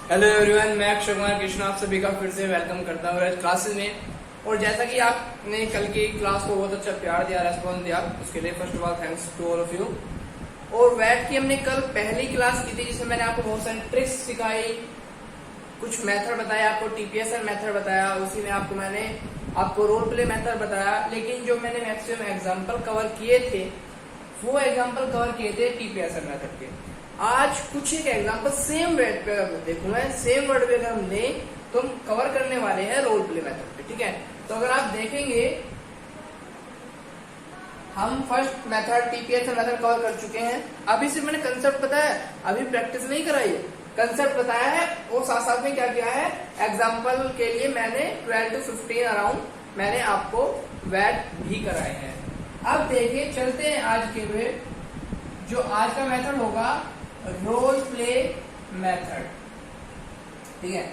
Hello everyone, मैं अक्षय कुमार कृष्ण आप सभी का फिर से वेलकम करता हूँ आज क्लासेस में। और जैसा कि आपने कल की क्लास को बहुत अच्छा प्यार दिया, रेस्पॉन्स दिया, उसके लिए first of all thanks to all of you. और वैट की हमने कल पहली क्लास की थी जिसमें मैंने आपको बहुत सारी ट्रिक्स सिखाई, कुछ मेथड बताया, आपको टीपीएसएन मेथड बताया, उसी में मैंने आपको रोल प्ले मेथड बताया। लेकिन जो मैंने मैक्सिमम एग्जाम्पल कवर किए थे वो एग्जाम्पल कवर किए थे टीपीएसएन मेथड के। आज कुछ एक एग्जाम्पल सेम वर्ड पे अगर देखूं मैं, सेम वर्ड पे अगर हम लें तो हम कवर करने वाले हैं रोल प्ले मेथड पे। ठीक है, तो अगर आप देखेंगे हम फर्स्ट मेथड टीपीएसएन मेथड कवर कर चुके हैं। अभी सिर्फ मैंने कंसेप्ट बताया, अभी प्रैक्टिस नहीं कराई है, कंसेप्ट बताया है और साथ साथ में क्या किया है, एग्जाम्पल के लिए मैंने 12 to 15 अराउंड मैंने आपको वैट भी कराए हैं। अब देखिए चलते हैं आज के वे, जो आज का मेथड होगा रोल प्ले मेथड। ठीक है,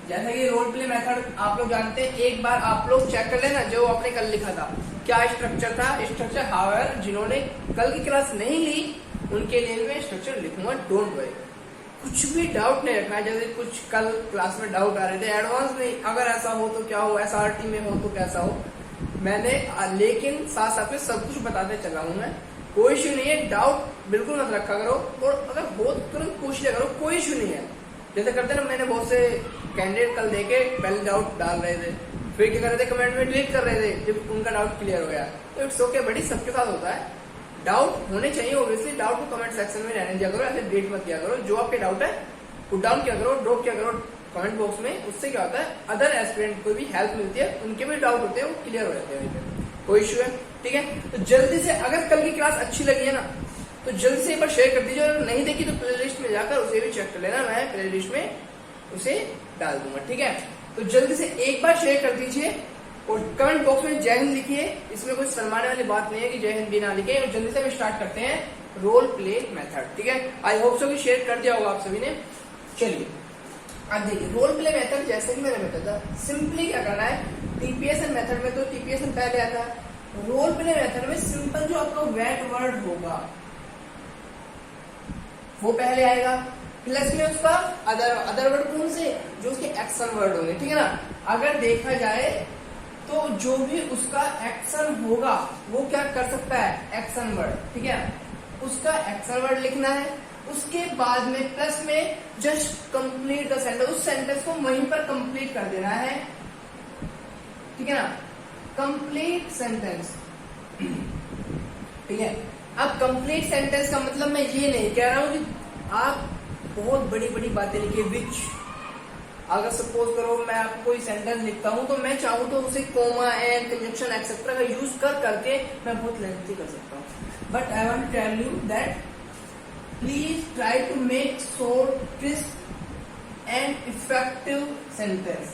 जैसा कि रोल प्ले मेथड आप लोग जानते हैं, एक बार आप लोग चेक कर लेना जो आपने कल लिखा था, क्या स्ट्रक्चर था। स्ट्रक्चर हाउएवर जिन्होंने कल की क्लास नहीं ली उनके लिए मैं स्ट्रक्चर लिखूंगा, डोंट वरी। कुछ भी डाउट नहीं रखना है, जैसे कुछ कल क्लास में डाउट आ रहे थे, एडवांस नहीं, अगर ऐसा हो तो क्या हो, एसआरटी में हो तो कैसा हो, मैंने लेकिन साथ साथ में सब कुछ बताते चला हूं मैं। कोई इशू नहीं है, डाउट बिल्कुल मत रखा करो, और अगर हो तो तुरंत पूछ लिया करो, कोई इशू नहीं है। जैसे करते ना, मैंने बहुत से कैंडिडेट कल देखे पहले डाउट डाल रहे थे, फिर क्या कर रहे थे, कमेंट में ट्वीट कर रहे थे जब उनका डाउट क्लियर हो गया। तो इट्स ओके बड़ी, सबके साथ होता है, डाउट होने चाहिए ऑब्वियसली। डाउट को कमेंट सेक्शन में रहने दिया करो, ऐसे डेट मत किया करो। जो आपके डाउट है पुट डाउन किया करो, ड्रॉप किया करो कमेंट बॉक्स में। उससे क्या होता है, अदर एस्पिरेंट को भी हेल्प मिलती है, उनके भी डाउट होते हैं वो क्लियर हो जाते हैं, कोई इशू है। ठीक है, तो जल्दी से अगर कल की क्लास अच्छी लगी है ना तो जल्दी से एक बार शेयर कर दीजिए, और नहीं देखी तो प्लेलिस्ट में जाकर उसे भी चेक कर लेना, मैं प्लेलिस्ट में उसे डाल दूंगा। ठीक है, तो जल्दी से एक बार शेयर कर दीजिए और कमेंट बॉक्स में जय हिंद लिखिए। इसमें कुछ शर्माने वाली बात नहीं है कि जय हिंद भी ना लिखे। और जल्दी से हम स्टार्ट करते हैं रोल प्ले मेथड। ठीक है, आई होप सो कि शेयर कर दिया होगा आप सभी ने। चलिए अब देखिए, रोल प्ले मेथड जैसे कि मैंने बताया था, सिंपली क्या करना है, टीपीएसएन मेथड में तो टीपीएसएन पहले आता है, रोल प्ले मेथड में सिंपल जो आपका वेट वर्ड होगा वो पहले आएगा, प्लस में उसका अदर वर्ड कौन से, जो उसके एक्शन वर्ड होंगे। ठीक है ना, अगर देखा जाए तो जो भी उसका एक्शन होगा वो क्या कर सकता है, एक्शन वर्ड। ठीक है, उसका एक्शन वर्ड लिखना है, उसके बाद में प्लस में जस्ट कंप्लीट द सेंटेंस, उस सेंटेंस को वहीं पर कंप्लीट कर देना है। ठीक है ना, कंप्लीट सेंटेंस। ठीक है, अब कंप्लीट सेंटेंस का मतलब मैं ये नहीं कह रहा हूं कि आप बहुत बड़ी बड़ी बातें लिखिए, विच। अगर सपोज करो मैं आपको कोई सेंटेंस लिखता हूं तो मैं चाहूं तो उसे कोमा एंड कंजंक्शन एक्सेट्रा का यूज कर करके मैं बहुत लेंथी कर सकता हूं। But I want to tell you that please try to make short, crisp and effective sentence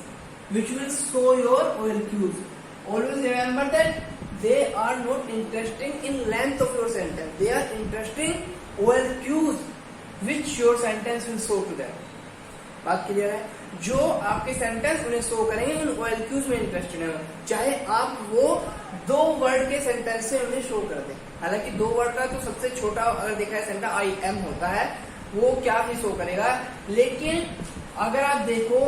which will show your OLQs. Always remember that they are not interesting in length of your sentence, they are interesting OLQs which your sentence will show to them. बात clear है, जो आपके sentence उन्हें show करेंगे उन OLQs में interested है, चाहे आप वो 2 वर्ड के सेंटेंस से उन्हें शो कर दें। हालांकि 2 वर्ड का तो सबसे छोटा अगर देखा है सेंटेंस आई एम होता है, वो क्या भी शो करेगा। लेकिन अगर आप देखो,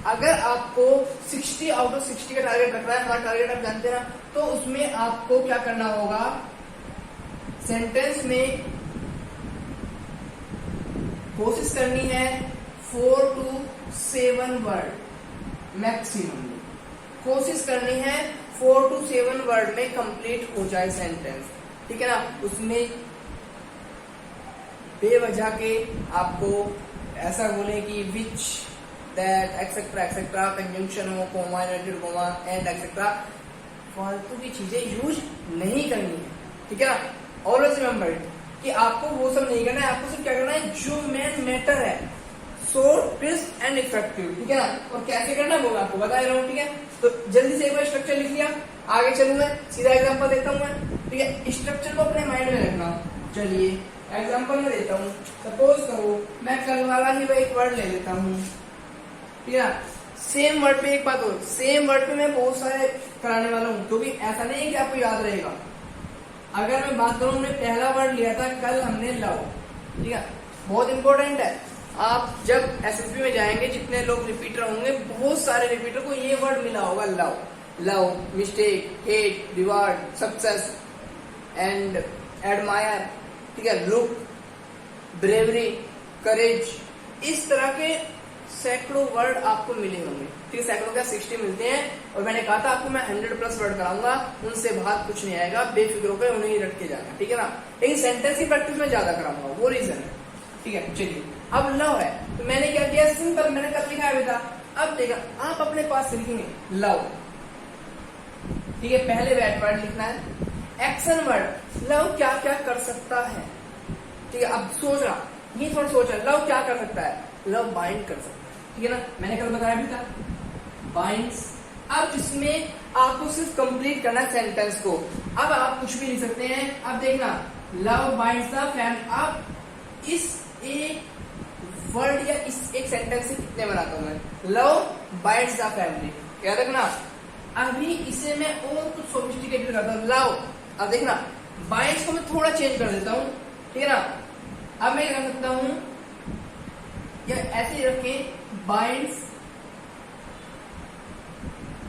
अगर आपको 60 आउट ऑफ 60 का टारगेट रखना है, हमारा टारगेट आप जानते हैं ना, तो उसमें आपको क्या करना होगा, सेंटेंस में कोशिश करनी है 4 to 7 वर्ड मैक्सिमम, कोशिश करनी है 4 to 7 वर्ड में कंप्लीट हो जाए सेंटेंस। ठीक है ना, उसमें बेवजह के आपको ऐसा बोले कि which, that, etcetera etcetera, conjunction हो, comma, inverted comma and etcetera, फालतू की चीजें यूज नहीं करनी है। ठीक है ना, ऑलवेज रिमेंबर इट कि आपको वो सब नहीं करना है, आपको सिर्फ क्या करना है, जो मेन मैटर है, शॉर्ट, क्रिस्प एंड इफेक्टिव। ठीक है ना, और कैसे करना वो मैं आपको बता रहा हूँ। ठीक है, तो जल्दी से एक बार स्ट्रक्चर लिख लिया, आगे चलूँ मैं, सीधा एग्जांपल देता हूँ मैं। ठीक है, स्ट्रक्चर को अपने माइंड में रखना। चलिए एग्जांपल में देता हूँ, सपोज करो मैं कल वाला ही वही एक वर्ड ले लेता हूँ। ठीक है, सेम वर्ड पे एक बात हो, सेम वर्ड पे मैं बहुत सारे कराने वाला हूँ, क्योंकि ऐसा नहीं है कि आपको याद रहेगा। अगर मैं बात करूँ, हमने पहला वर्ड लिया था कल हमने लव। ठीक है, बहुत इंपॉर्टेंट है, आप जब एसएसबी में जाएंगे, जितने लोग रिपीटर होंगे, बहुत सारे रिपीटर को ये वर्ड मिला होगा, love, love, mistake, hate, reward, success and admire, ठीक है, लुक, ब्रेवरी, करेज, इस तरह के सैकड़ों वर्ड आपको मिले होंगे, ठीक है। सैकड़ों क्या 60 मिलते हैं, और मैंने कहा था आपको मैं 100+ वर्ड कराऊंगा, उनसे बाहर कुछ नहीं आएगा, बेफिक्र होकर उन्हें ही रट के जाना, ठीक है ना। लेकिन सेंटेंस की प्रैक्टिस में ज्यादा कराऊंगा, वो रीजन है, ठीक है। चलिए, अब लव है तो मैंने क्या किया, सिंपल मैंने कब लिखा है बेटा, अब देखा आप अपने पास लिखेंगे लव, ठीक है, पहले दैट वर्ड लिखना है। एक्शन वर्ड, लव क्या क्या कर सकता है, ठीक है। अब सोचना, ये थोड़ा सोचना, लव क्या कर सकता है, लव बाइंड कर सकता है, ठीक है ना, मैंने कल बताया भी था, बाइंड्स। अब इसमें आपको सिर्फ कंप्लीट करना है सेंटेंस को, अब आप कुछ भी लिख सकते हैं। अब देखना, लव बाइंड्स द फैमिली, अब इस एक वर्ड या इस एक सेंटेंस से कितने बनाता हूं मैं, लव बाइंड्स द फैमिली, क्या रखना। अभी इसे मैं और कुछ सोफिस्टिकेटेड करता हूं, लव, अब देखना बाइंड्स को मैं थोड़ा चेंज कर देता हूं, ठीक है ना। अब मैं कर सकता हूं, या ऐसे ही रखें, बाइंड्स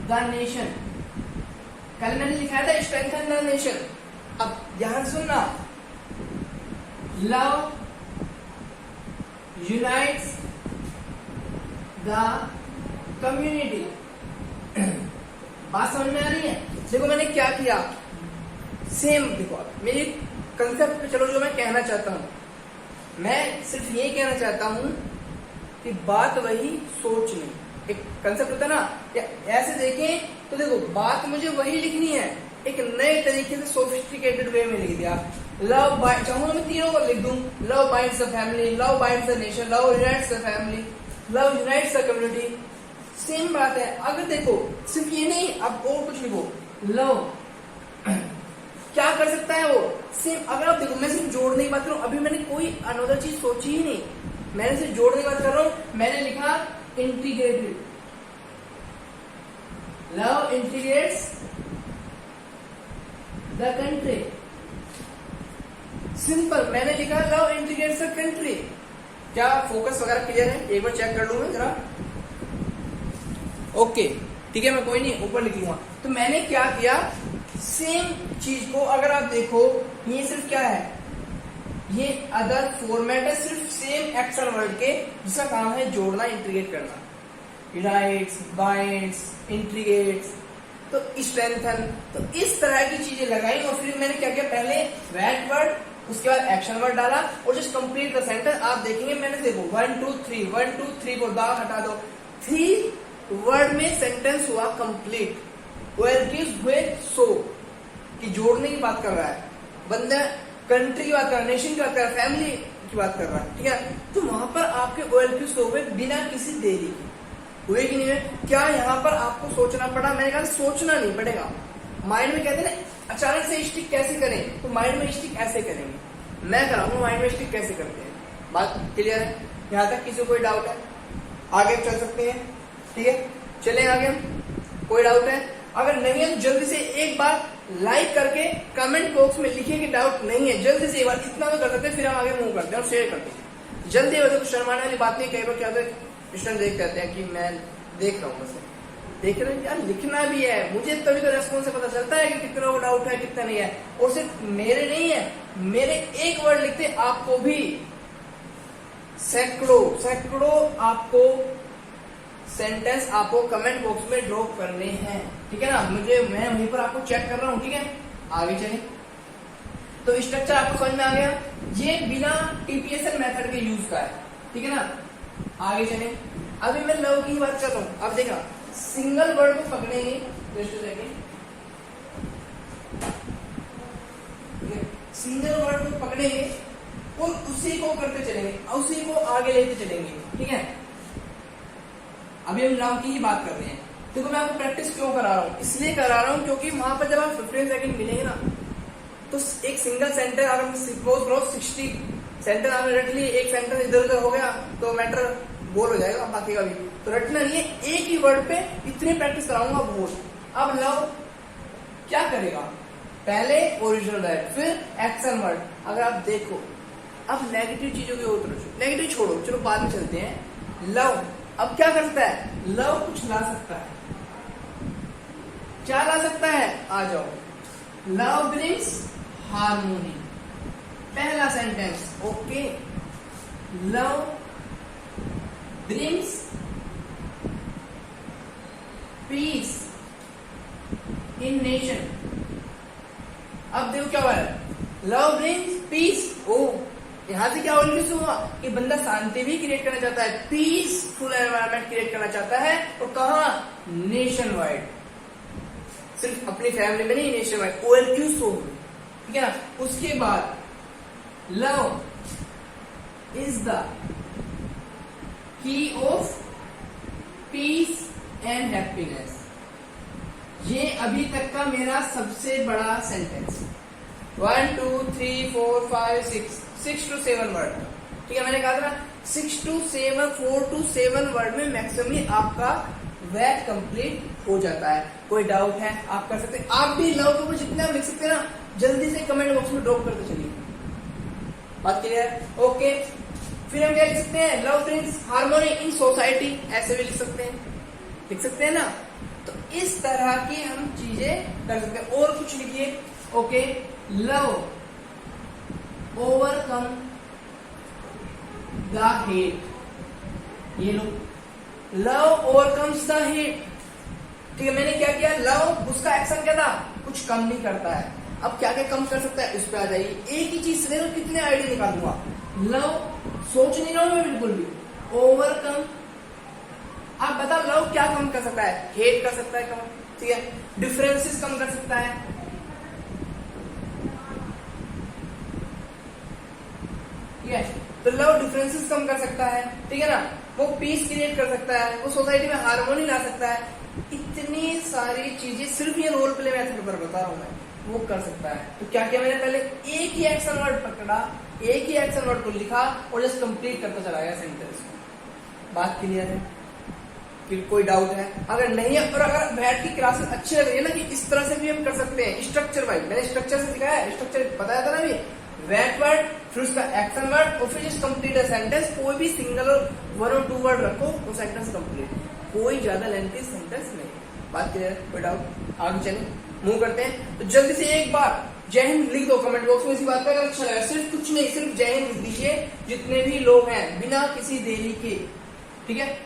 द नेशन, कल मैंने लिखा था स्ट्रेंथन द नेशन। अब ध्यान सुनना, लव यूनाइट्स द कम्युनिटी, बात समझ में आ रही है। देखो मैंने क्या किया, सेम देखो मेरी कंसेप्ट पे चलो, जो मैं कहना चाहता हूं, मैं सिर्फ ये कहना चाहता हूं कि बात वही, सोच नहीं। एक कंसेप्ट होता है ना, या ऐसे देखें तो देखो बात मुझे वही लिखनी है, एक नए तरीके से सोफिस्टिकेटेड वे में लिख दिया। लव बाइंड, चाहूंगा मैं तीनों को लिख दूं, love binds the family, love binds the nation, love unites the family, love unites the community, same बात है। अगर देखो सिर्फ ये नहीं, अब और कुछ लिखो, लव क्या कर सकता है वो, सेम। अगर आप देखो मैं सिर्फ जोड़ने की बात करूं, अभी मैंने कोई अनदर चीज सोची ही नहीं, मैंने सिर्फ जोड़ने की बात कर रहा हूं। मैंने लिखा integrated, love integrates the country, simple. मैंने लिखा लव इंटीग्रेट्स द कंट्री। क्या फोकस वगैरह क्लियर है, एक बार चेक कर लूं मैं जरा, ओके, ठीक है, मैं कोई नहीं ऊपर लिख लूंगा। तो मैंने क्या किया, सेम चीज को अगर आप देखो, ये सिर्फ क्या है, ये अदर फॉर्मेट है, सिर्फ सेम एक्शन वर्ड के, जिसका काम है जोड़ना, इंटीग्रेट करना, यूनाइट्स, बाइंड्स, इंटीग्रेट्स, तो स्ट्रेंथन, तो इस तरह की चीजें लगाई। और फिर मैंने क्या किया, पहले दैट वर्ड, उसके बाद एक्शन वर्ड डाला, और जस्ट कंप्लीट द सेंटेंस। आप देखेंगे मैंने देखो 1 2 3 1 2 3 4 दा हटा दो, 3 वर्ड में सेंटेंस हुआ कंप्लीट। वेल्कीज हुए सो, कि जोड़ने की बात कर रहा है बंदा, कंट्री की बात कर रहा है, नेशन की बात कर रहा है, फैमिली की बात कर रहा है, ठीक है। तो वहां पर आपके वेल्कीज हो गए बिना किसी देरी के, हुए कि नहीं हुए। क्या यहाँ पर आपको सोचना पड़ा, मैंने कहा सोचना नहीं पड़ेगा। माइंड में कहते हैं ना अचानक से स्टिक कैसे करें, तो माइंड में स्टिक ऐसे करेंगे, मैं कराऊंगा माइंड में स्टिक कैसे करते हैं। बात क्लियर है, यहाँ तक किसी को कोई डाउट है, आगे चल सकते हैं, ठीक है, चलें आगे। कोई डाउट है, अगर नहीं है तो जल्दी से एक बार लाइक करके कमेंट बॉक्स में लिखिए कि डाउट नहीं है, जल्दी से एक बार इतना तो कर सकते हैं, फिर हम आगे मूव करते हैं और शेयर करते हैं। जल्दी हो तो शर्माने वाली बात नहीं। कई बार क्या होता है, स्टूडेंट देख कहते हैं कि मैं देख रहा हूँ, बस देख रहे हैं यार, लिखना भी है मुझे, तभी तो रेस्पॉन्स से पता चलता है कि कितना को डाउट है कितना नहीं है। और सिर्फ मेरे नहीं है, मेरे एक वर्ड लिखते आपको भी सैकड़ों आपको सेंटेंस आपको कमेंट बॉक्स में ड्रॉप करने हैं, ठीक है ना। मैं वहीं पर आपको चेक कर रहा हूँ, ठीक है। आगे चले, तो स्ट्रक्चर आपको समझ में आ गया, ये बिना टीपीएसएल मेथड के यूज का है, ठीक है ना। आगे चले, अभी मैं लव की बात कर रहा हूँ। अब देखा, सिंगल वर्ड को पकड़ेंगे, सिंगल वर्ड को पकड़ेंगे और उसी को करते चलेंगे, उसी को आगे लेते चलेंगे, ठीक है। अभी हम लव की ही बात कर रहे हैं। देखो मैं आपको प्रैक्टिस क्यों करा रहा हूँ, इसलिए करा रहा हूँ क्योंकि वहां पर जब आप 15 सेकंड मिलेंगे ना, तो एक सिंगल सेंटेंस अगर सपोज करो 60 सेंटेंस आपने रट लिए, एक सेंटेंस इधर उधर हो गया तो मैटर बोर हो जाएगा बाकी का भी, तो रटना नहीं है, एक ही वर्ड पे इतनी प्रैक्टिस कराऊंगा बहुत। अब लव क्या करेगा, पहले ओरिजिनल वर्ड, फिर एक्शन वर्ड। अगर आप देखो अब नेगेटिव चीजों की ओर, नेगेटिव छोड़ो, चलो बाद में चलते हैं। लव अब क्या कर सकता है? लव कुछ ला सकता है। क्या ला सकता है? आ जाओ। लव ब्रिंग्स हार्मोनी, पहला sentence. Okay, love brings peace in nation. अब देखो क्या हुआ है, लव ब्रिंग्स पीस। ओ, यहां से क्या ऑलरेडी हुआ कि बंदा शांति भी क्रिएट करना चाहता है, पीसफुल एनवायरनमेंट क्रिएट करना चाहता है। और कहा? नेशन वाइड, सिर्फ अपनी फैमिली में नहीं, नेशन वाइड। OLQ सोल, ठीक है ना। उसके बाद love is the key of peace and happiness. ये अभी तक का मेरा सबसे बड़ा सेंटेंस। 1 2 3 4 5 6 to 7 वर्ड, ठीक है। मैंने कहा था 6 to 7 4 to 7 वर्ड में मैक्सिमम आपका वैट कंप्लीट हो जाता है। कोई डाउट है आप कर सकते हैं। आप भी लव के ऊपर जितना लिख सकते हैं ना, जल्दी से कमेंट बॉक्स में ड्रॉप करते चलिए। बात क्लियर? ओके, फिर हम क्या लिख सकते हैं? Love brings harmony in society, ऐसे भी लिख सकते हैं, लिख सकते हैं ना। तो इस तरह की हम चीजें कर सकते हैं। और कुछ लिखिए। Okay, love overcome the hate. ये लो, लव ओवरकम्स द हेट, ठीक है। मैंने क्या किया? लव, उसका एक्शन क्या था? कुछ कम नहीं करता है। अब क्या क्या कम कर सकता है, उस पर आ जाइए। एक ही चीज से कितने आइडिया निकाल दूंगा। लव, सोच नहीं रहा हूं मैं बिल्कुल भी। ओवरकम, आप बताओ लव क्या कम कर सकता है? हेट कर सकता है कम, ठीक है। डिफरेंसेस कम कर सकता है, ठीक है। तो लव डिफरेंसेस कम कर सकता है, ठीक है ना। वो पीस क्रिएट कर सकता है, वो सोसाइटी में हार्मोनी ला सकता है। इतनी सारी चीजें सिर्फ ये रोल प्ले मेथड पर बता रहा हूं मैं, वो कर सकता है। तो क्या किया मैंने? पहले एक ही एक्शन वर्ड पकड़ा, एक ही एक्शन वर्ड को लिखा और जस्ट कंप्लीट करता चला गया सेंटेंस को। बात क्लियर है? कि कोई डाउट है? अगर नहीं है, और अगर बैठ की क्लासेस अच्छी लग रही है ना, कि इस तरह से भी हम कर सकते हैं स्ट्रक्चर वाइज। मैंने स्ट्रक्चर से सिखाया है, स्ट्रक्चर बताया था ना अभी। वैट वर्ड, फिर उसका एक्शन वर्ड, और फिर जस्ट कंप्लीट अ सेंटेंस। कोई भी सिंगल और 1 और 2 वर्ड रखो, वो सेंटेंस कंप्लीट। कोई ज्यादा लेंथी सेंटेंस नहीं। बात क्लियर है? कोई डाउट? आगे चलें, मूव करते हैं। तो जल्दी से एक बार जय हिंद लिख दो कमेंट बॉक्स में। इसी बात का अगर अच्छा लगा, सिर्फ कुछ नहीं, सिर्फ जय हिंद लिख दीजिए जितने भी लोग हैं, बिना किसी देरी के, ठीक है।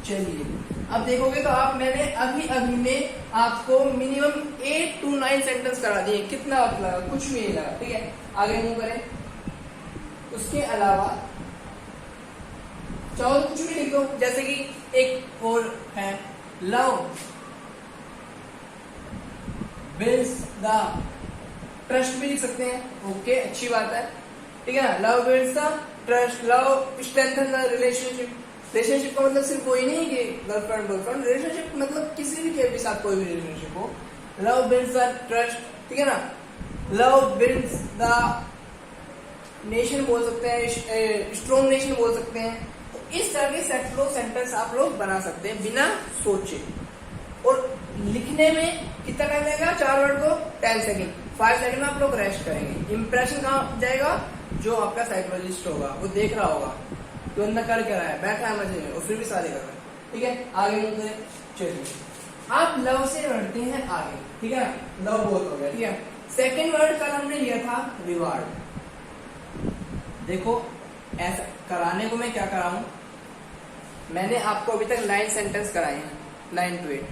चलिए, अब देखोगे तो आप, मैंने अभी अभी में आपको मिनिमम 8 to 9 सेंटेंस करा दिए। कितना वक्त लगा? कुछ भी नहीं लगा, ठीक है। आगे मूव करें। उसके अलावा चाहो कुछ भी लिख दो, जैसे कि एक और है, लव बिल्ड्स द ट्रस्ट भी लिख सकते हैं। ओके, अच्छी बात है, ठीक है ना। Love builds the trust, love strengthen the relationship. Relationship का मतलब सिर्फ वही नहीं कि गर्लफ्रेंड बॉयफ्रेंड, रिलेशनशिप मतलब किसी भी के भी साथ कोई भी रिलेशनशिप हो। लव बिल्ड्स द ट्रस्ट, ठीक है ना। लव बिल्ड्स द नेशन बोल सकते हैं, स्ट्रॉन्ग नेशन बोल सकते हैं। तो इस तरह के सैकड़ों सेंटेंस आप लोग बना सकते हैं बिना सोचे। और लिखने में कितना टाइम लगेगा? 4 वर्ड को 10 सेकेंड, 5 सेकेंड में आप लोग रेस्ट करेंगे। इंप्रेशन कहाँ जाएगा? जो आपका साइकोलॉजिस्ट होगा वो देख रहा होगा तो अंदर कर क्या रहा है, बैठा है मजे में, और फिर भी सारे कर रहे हैं, ठीक है। आगे मूव करें। चलिए, आप लव से बढ़ते हैं आगे, ठीक है। लव बहुत हो गया, ठीक है। सेकेंड वर्ड कल हमने लिया था रिवार्ड। देखो, ऐसा कराने को मैं क्या कराऊं, मैंने आपको अभी तक 9 सेंटेंस कराए हैं, 9 to 8।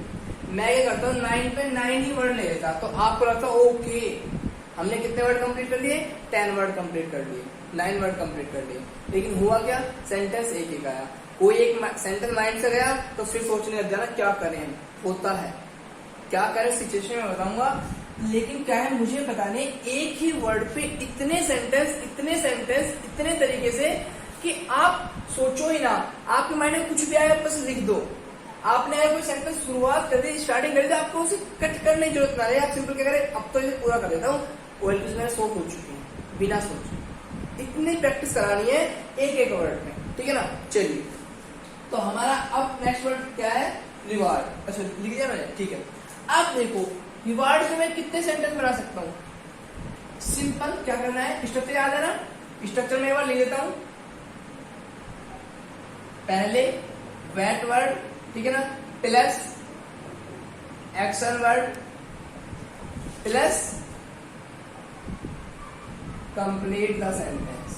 मैं ये करता हूँ 9 पे 9 ही वर्ड ले लेता, तो आपको लगता है ओके हमने कितने वर्ड कंप्लीट कर लिए? 10 वर्ड कंप्लीट कर लिए, 9 वर्ड कंप्लीट कर लिए। लेकिन हुआ क्या? सेंटेंस एक ही आया। कोई एक सेंटेंस माइंड से गया तो फिर सोचने लग जाना क्या करें हम। होता है, क्या करें सिचुएशन में बताऊंगा। लेकिन क्या है, मुझे बताने एक ही वर्ड पे इतने सेंटेंस इतने तरीके से कि आप सोचो ही ना, आपके माइंड में कुछ भी आया बस लिख दो। आपने अगर कोई सेंटेंस शुरुआत कर दी, स्टार्टिंग कर दी, तो आपको उसे कट करने की जरूरत ना रहे। आप सिंपल क्या करें, अब तो इसे पूरा कर देता हूँ। OLQ में 100 हो चुकी है बिना सोचे। इतनी प्रैक्टिस करानी है एक वर्ड में, ठीक है ना। चलिए, तो हमारा अब नेक्स्ट वर्ड क्या है? रिवार्ड। अच्छा, लिख दिया मैंने, ठीक है। अब देखो, रिवार्ड से मैं कितने सेंटेंस बना सकता हूँ? सिंपल क्या करना है, स्ट्रक्चर याद है ना। स्ट्रक्चर में एक बार लिख देता हूं। पहले वेट वर्ड, ठीक है ना, plus action word plus complete the sentence,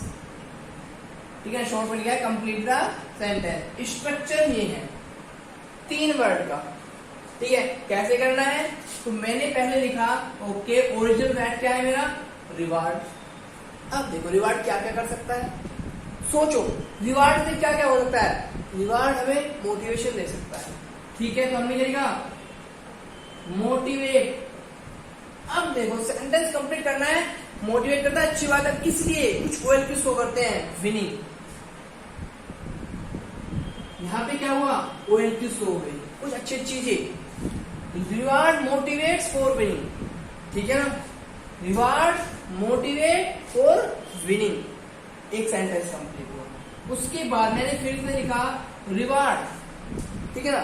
ठीक है। शॉर्ट में लिखा है कंप्लीट द सेंटेंस। स्ट्रक्चर ये है 3 वर्ड का, ठीक है। कैसे करना है, तो मैंने पहले लिखा ओके ओरिजिनल वेट क्या है मेरा, रिवार्ड। अब देखो रिवार्ड क्या क्या कर सकता है, सोचो रिवार्ड से क्या क्या हो सकता है। रिवार्ड हमें मोटिवेशन दे सकता है, ठीक है। तो हमने लिखा मोटिवेट। अब देखो सेंटेंस कंप्लीट करना है, मोटिवेट करता है, अच्छी बात है। किस लिए, कुछ OLQ शो करते हैं, विनिंग। यहां पे क्या हुआ, OLQ शो हो गई, कुछ अच्छी चीजें। रिवार्ड मोटिवेट्स फॉर विनिंग, ठीक है ना। रिवार्ड मोटिवेट फॉर विनिंग, एक सेंटेंस कंप्लीट हुआ। उसके बाद मैंने फिर से लिखा रिवार्ड, ठीक है ना।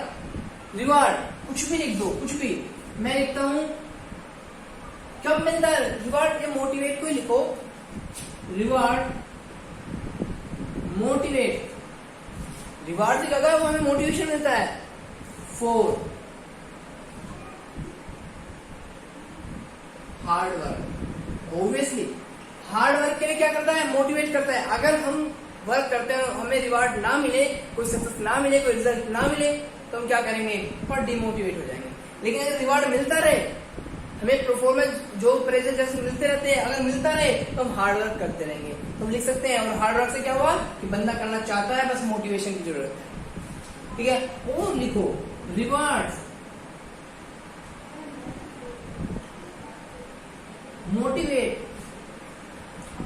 रिवार्ड कुछ भी लिख दो, कुछ भी। मैं लिखता हूं कब मिलता है रिवार्ड, के मोटिवेट को ही लिखो, रिवार्ड मोटिवेट। रिवार्ड से लगा वो हमें मोटिवेशन मिलता है for hard work. Obviously hard work के लिए क्या करता है, मोटिवेट करता है। अगर हम वर्क करते हैं हमें रिवार्ड ना मिले, कोई सक्सेस ना मिले, कोई रिजल्ट ना मिले, तो हम क्या करेंगे, और डिमोटिवेट हो जाएंगे। लेकिन अगर रिवार्ड मिलता रहे, हमें परफॉर्मेंस जो प्रेजेंट जैसे मिलते रहते हैं, अगर मिलता रहे तो हम हार्ड वर्क करते रहेंगे। तो हम लिख सकते हैं, और हार्ड वर्क से क्या हुआ कि बंदा करना चाहता है, बस मोटिवेशन की जरूरत है, ठीक है। और लिखो reward motivate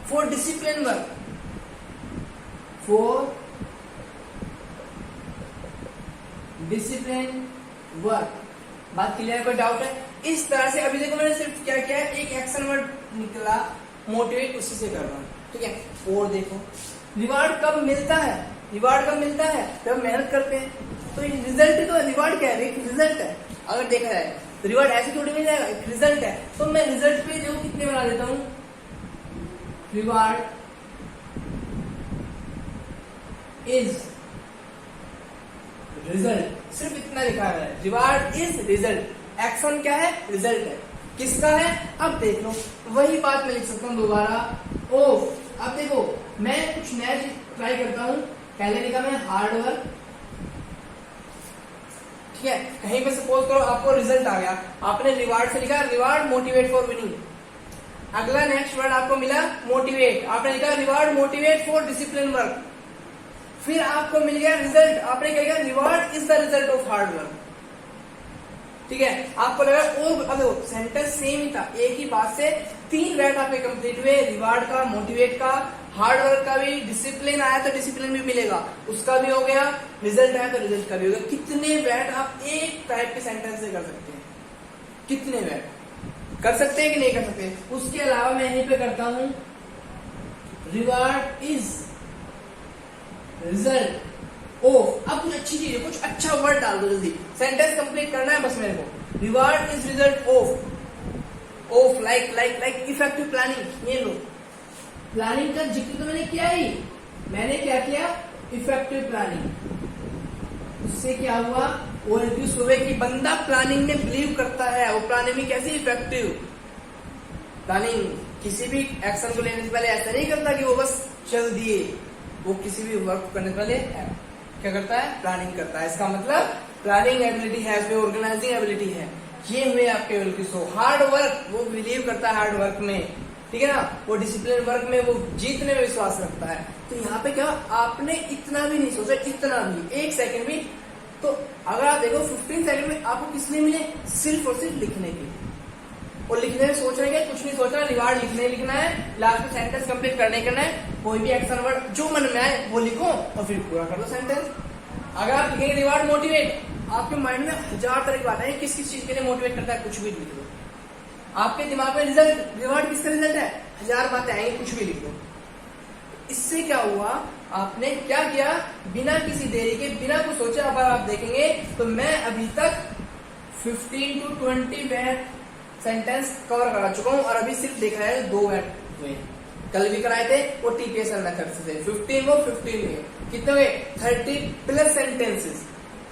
for discipline work, for discipline work. बात क्लियर, कोई डाउट है? इस तरह से अभी देखो मैंने सिर्फ क्या किया है, एक एक्शन वर्ड निकला मोटिवेट, उसी से कर रहा हूं, ठीक है। और देखो रिवार्ड कब मिलता है, रिवार्ड कब मिलता है जब मेहनत करते हैं। तो रिजल्ट, तो रिवार्ड क्या है, रिजल्ट है। अगर देखा जाए तो रिवार्ड ऐसे थोड़ी मिल जाएगा, एक रिजल्ट है। तो मैं रिजल्ट पे जो कितने बना देता हूं, रिवार्ड इज रिजल्ट, सिर्फ इतना लिखा है, रिवार्ड इज रिजल्ट। एक्शन क्या है, रिजल्ट है, किसका है। अब देख लो वही बात मैं लिख सकता हूं दोबारा, ओफ। अब देखो मैं कुछ नया ट्राई करता हूं। पहले लिखा मैं हार्ड वर्क, ठीक है। कहीं पे सपोज करो आपको रिजल्ट आ गया, आपने रिवार्ड से लिखा रिवार्ड मोटिवेट फॉर विनिंग। अगला नेक्स्ट वर्ड आपको मिला मोटिवेट, आपने लिखा reward motivate for discipline work. फिर आपको मिल गया रिजल्ट, आपने क्या किया, reward is the result of hard work, ठीक है। आपको लगा और अब सेंटेंस सेम ही था, एक ही बात से 3 वर्ड आपके कंप्लीट हुए, रिवार्ड का, मोटिवेट का, हार्ड वर्क का भी। डिसिप्लिन आया तो डिसिप्लिन भी मिलेगा, उसका भी हो गया। रिजल्ट आया तो रिजल्ट का भी हो गया। कितने वर्ड आप एक टाइप के सेंटेंस से कर सकते हैं, कितने वर्ड कर सकते हैं कि नहीं कर सकते। उसके अलावा मैं यहीं पे करता हूं रिवार्ड इज रिजल्ट ऑफ। अब कुछ अच्छी चीज है, कुछ अच्छा वर्ड डाल दो जल्दी, सेंटेंस कंप्लीट करना है बस मेरे को। Reward is result of like effective planning. ये लो, प्लानिंग का जिक्र तो मैंने किया ही, मैंने क्या किया, इफेक्टिव प्लानिंग। उससे क्या हुआ, OLQ सुबह की बंदा प्लानिंग में बिलीव करता है, वो प्लानिंग में कैसी इफेक्टिव प्लानिंग। किसी भी एक्शन को लेने से पहले ऐसा नहीं करता कि वो बस चल दिए, वो किसी भी वर्क करने से पहले क्या करता है, प्लानिंग करता है। इसका मतलब प्लानिंग एबिलिटी है, इसमें ऑर्गेनाइजिंग एबिलिटी है। ये हुए आपके OLQ। सो हार्ड वर्क, वो बिलीव करता है हार्ड वर्क में, ठीक है ना। वो डिसिप्लिन वर्क में वो जीतने में विश्वास रखता है। तो यहाँ पे क्या, आपने इतना भी नहीं सोचा, इतना भी, 1 सेकंड भी। तो अगर आप देखो 15 सेकंड में आपको किस लिए मिले, सिर्फ और सिर्फ लिखने के। और लिखने में सोच रहे हैं कुछ नहीं सोचना, रिवार्ड लिखना है, लास्ट में सेंटेंस कंप्लीट करना है। कोई भी एक्शन वर्ड जो मन में आए वो लिखो और फिर पूरा कर दो सेंटेंस। अगर आप लिखेंगे रिवार्ड मोटिवेट, आपके माइंड में 1000 तरह की बात है, किस किस चीज के लिए मोटिवेट करता है, कुछ भी लिख दो। आपके दिमाग में रिजल्ट, रिवार्ड किसका रिजल्ट है, 1000 बातें आएंगी, कुछ भी लिख दो। इससे क्या हुआ, आपने क्या किया, बिना किसी देरी के, बिना कुछ सोचे। अब आप देखेंगे तो मैं अभी तक 15 to 20 वर्ड सेंटेंस कवर करा चुका हूं, और अभी सिर्फ देखा है 2 वर्ड हुए। कल भी कराए थे, वो टीपीएसएल मेथड से थे। 15 वो 15 में कितने हुए 30 प्लस सेंटेंसेस,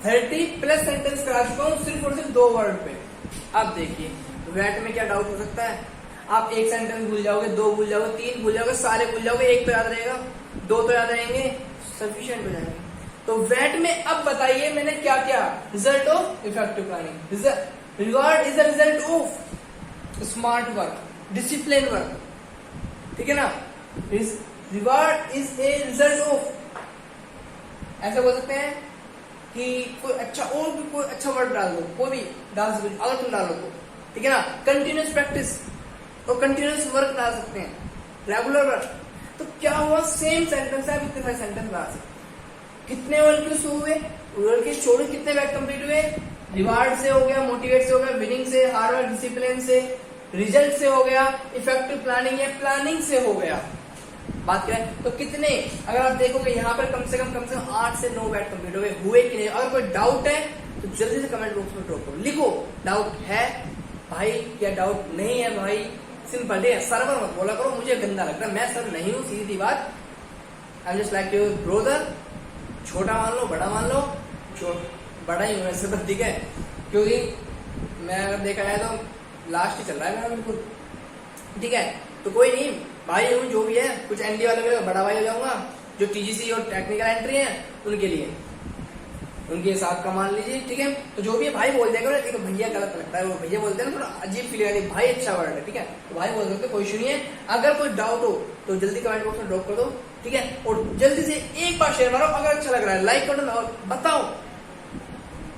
30 प्लस सेंटेंस करा चुका हूँ सिर्फ और सिर्फ 2 वर्ड पे। अब देखिए वेट में क्या डाउट हो सकता है, आप एक सेंटेंस भूल जाओगे, 2 भूल जाओगे, 3 भूल जाओगे, सारे भूल जाओगे, 1 तो याद रहेगा, 2 तो याद रहेंगे, सफिशिएंट हो जाएंगे। तो वेट में अब बताइए मैंने क्या किया, result of effective planning. Reward is the result of smart work, discipline work, ठीक है ना। Reward is a result of, ऐसा बोल सकते हैं कि कोई अच्छा और भी कोई अच्छा वर्ड डाल दो, कोई भी डाल सकते अगर तुम डालो तो, ठीक है ना। कंटिन्यूस प्रैक्टिस और कंटिन्यूस वर्क डाल सकते हैं, रेगुलर वर्क। तो क्या हुआ, सेम सेंटेंस है, कितने सारे सेंटेंस बना सकते, कितने वर्ड के हुए, वर्ड के छोड़े कितने बैग कंप्लीट हुए, रिवार्ड से हो गया, मोटिवेट से हो गया, विनिंग से, हार्ड वर्क, डिसिप्लिन से, रिजल्ट से हो गया, इफेक्टिव प्लानिंग या प्लानिंग से हो गया। बात करें तो कितने, अगर आप देखोगे यहाँ पर कम से कम 8 से 9 बैग कंप्लीट हुए कि नहीं। अगर कोई डाउट है तो जल्दी से कमेंट बॉक्स में ड्रॉप करो, लिखो डाउट है भाई या डाउट नहीं है भाई, सिंपल है। सर्वर मत बोला करो, मुझे गंदा लगता है, मैं सर नहीं हूँ, सीधी बात। I am just like your brother, छोटा मान लो बड़ा मान लो, बड़ा ही हूँ वैसे तो, ठीक है, क्योंकि मैं अगर देखा है तो लास्ट ही चल रहा है मेरा बिल्कुल, ठीक है। तो कोई नहीं भाई हूँ, जो भी है, कुछ एनडी वाले मेरे बड़ा भाई हो जाऊंगा, जो टीजीसी और टेक्निकल एंट्री है उनके लिए, उनके साथ का मान लीजिए, ठीक है। तो जो भी है भाई बोल देगा, ठीक है भैया गलत लगता है, वो भैया बोलते हैं ना थोड़ा अजीब फील है, भाई अच्छा वर्ड है, ठीक है, तो भाई बोल सकते, कोई इशू नहीं है। अगर कोई डाउट हो तो जल्दी कमेंट बॉक्स में ड्रॉप कर दो, ठीक है, और जल्दी से एक बार शेयर मारो, अगर अच्छा लग रहा है लाइक कर दो और बताओ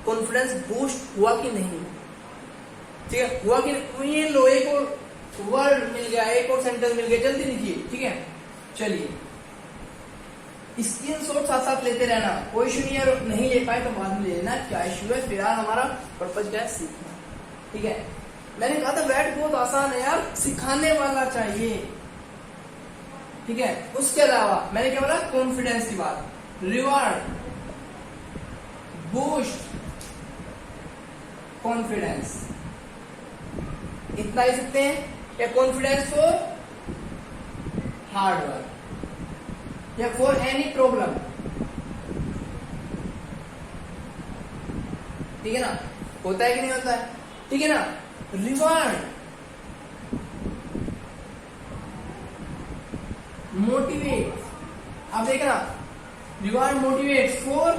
कॉन्फिडेंस बूस्ट हुआ कि नहीं, ठीक है, हुआ कि नहीं। ये लो एक और वर्ड मिल गया, एक और सेंटेंस मिल गया, जल्दी लिखिए, ठीक है। चलिए स्क्रीनशॉट साथ साथ लेते रहना, कोई इशू नहीं है, नहीं ले पाए तो बाद में ले लेना, क्या इशू है, फिलहाल हमारा पर्पज क्या है, सीखना, ठीक है। मैंने कहा था वेट बहुत आसान है यार, सिखाने वाला चाहिए, ठीक है। उसके अलावा मैंने क्या बोला, कॉन्फिडेंस की बात, रिवार्ड, बूस्ट, कॉन्फिडेंस, इतना ही सकते हैं। या कॉन्फिडेंस फॉर हार्ड वर्क या फॉर एनी प्रॉब्लम, ठीक है ना, होता है कि नहीं होता है, ठीक है ना। रिवार्ड, मोटिवेट, आप देखना, reward motivate for